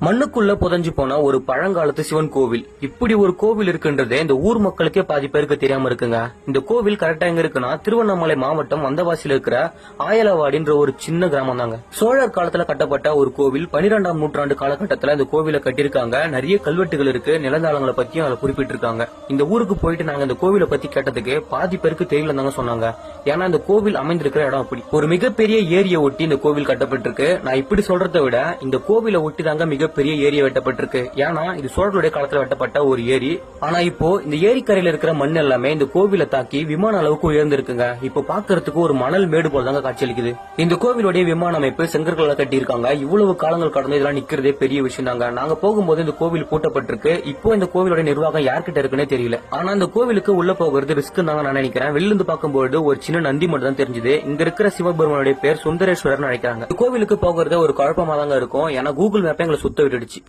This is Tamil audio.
மண்ணுக்குள்ள புதஞ்சு போன ஒரு பழங்காலத்து சிவன் கோவில். இப்படி ஒரு கோவில் இருக்குன்றதே இந்த ஊர் மக்களுக்கே பாதி பேருக்கு தெரியாம இருக்குங்க. இந்த கோவில் கரெக்டா எங்க இருக்குன்னா திருவண்ணாமலை மாவட்டம் வந்தவாசியில இருக்கிற ஆயலவாடின்ற ஒரு சின்ன கிராமம் தாங்க. சோழர் காலத்துல கட்டப்பட்ட ஒரு கோவில். 12ஆம் நூற்றாண்டு காலகட்டத்துல இந்த கோவிலை கட்டியிருக்காங்க. நிறைய கல்வெட்டுகள் இருக்கு, நிலந்தாளங்களை பத்தியும் அதை குறிப்பிட்டிருக்காங்க. இந்த ஊருக்கு போயிட்டு நாங்க இந்த கோவிலை பத்தி கேட்டதுக்கு பாதி பேருக்கு தெரியல தாங்க சொன்னாங்க. ஏன்னா இந்த கோவில் அமைந்திருக்கிற இடம் அப்படி ஒரு மிகப்பெரிய ஏரியை ஒட்டி இந்த கோவில் கட்டப்பட்டிருக்கு. நான் இப்படி சொல்றதை விட இந்த கோவிலை ஒட்டி தாங்க மிகப்பெரிய ஏரி வெட்டப்பட்டிருக்கு. ஏன்னா இது சோழருடைய காலத்துல வெட்டப்பட்ட ஒரு ஏரி. ஆனா இப்போ இந்த ஏரிக்கரையில இருக்கிற மண் எல்லாமே இந்த கோவிலை தாக்கி விமான அளவுக்கு உயர்ந்திருக்குங்க. இப்போ பாக்குறதுக்கு ஒரு மணல் மேடு போல தாங்க காட்சியளிக்குது. இந்த கோவிலுடைய விமான அமைப்பு செங்கற்களால கட்டி இருக்காங்க. இவ்வளவு காலங்கள் கடந்து இதெல்லாம் நிக்கிறதே பெரிய விஷயம் தாங்க. நாங்க போகும்போது இந்த கோவில் பூட்டப்பட்டிருக்கு. இப்போ இந்த கோவிலுடைய நிர்வாகம் யார்கிட்ட இருக்குன்னே தெரியல. ஆனா இந்த கோவிலுக்கு உள்ள போகிறது ரிஸ்க் தாங்க நான் நினைக்கிறேன். வெளில இருந்து பார்க்கும்போது ஒரு சின்ன நந்தி மட்டும் தான் தெரிஞ்சது. இங்க இருக்கிற சிவபெருமானுடைய பேர் சுந்தரேஸ்வரர் நினைக்கிறாங்க. கோவிலுக்கு போகிறது ஒரு குழப்பமா தாங்க இருக்கும். ஏன்னா கூகுள் மேப்பை எங்களை சுத்த விட்டுடுச்சு.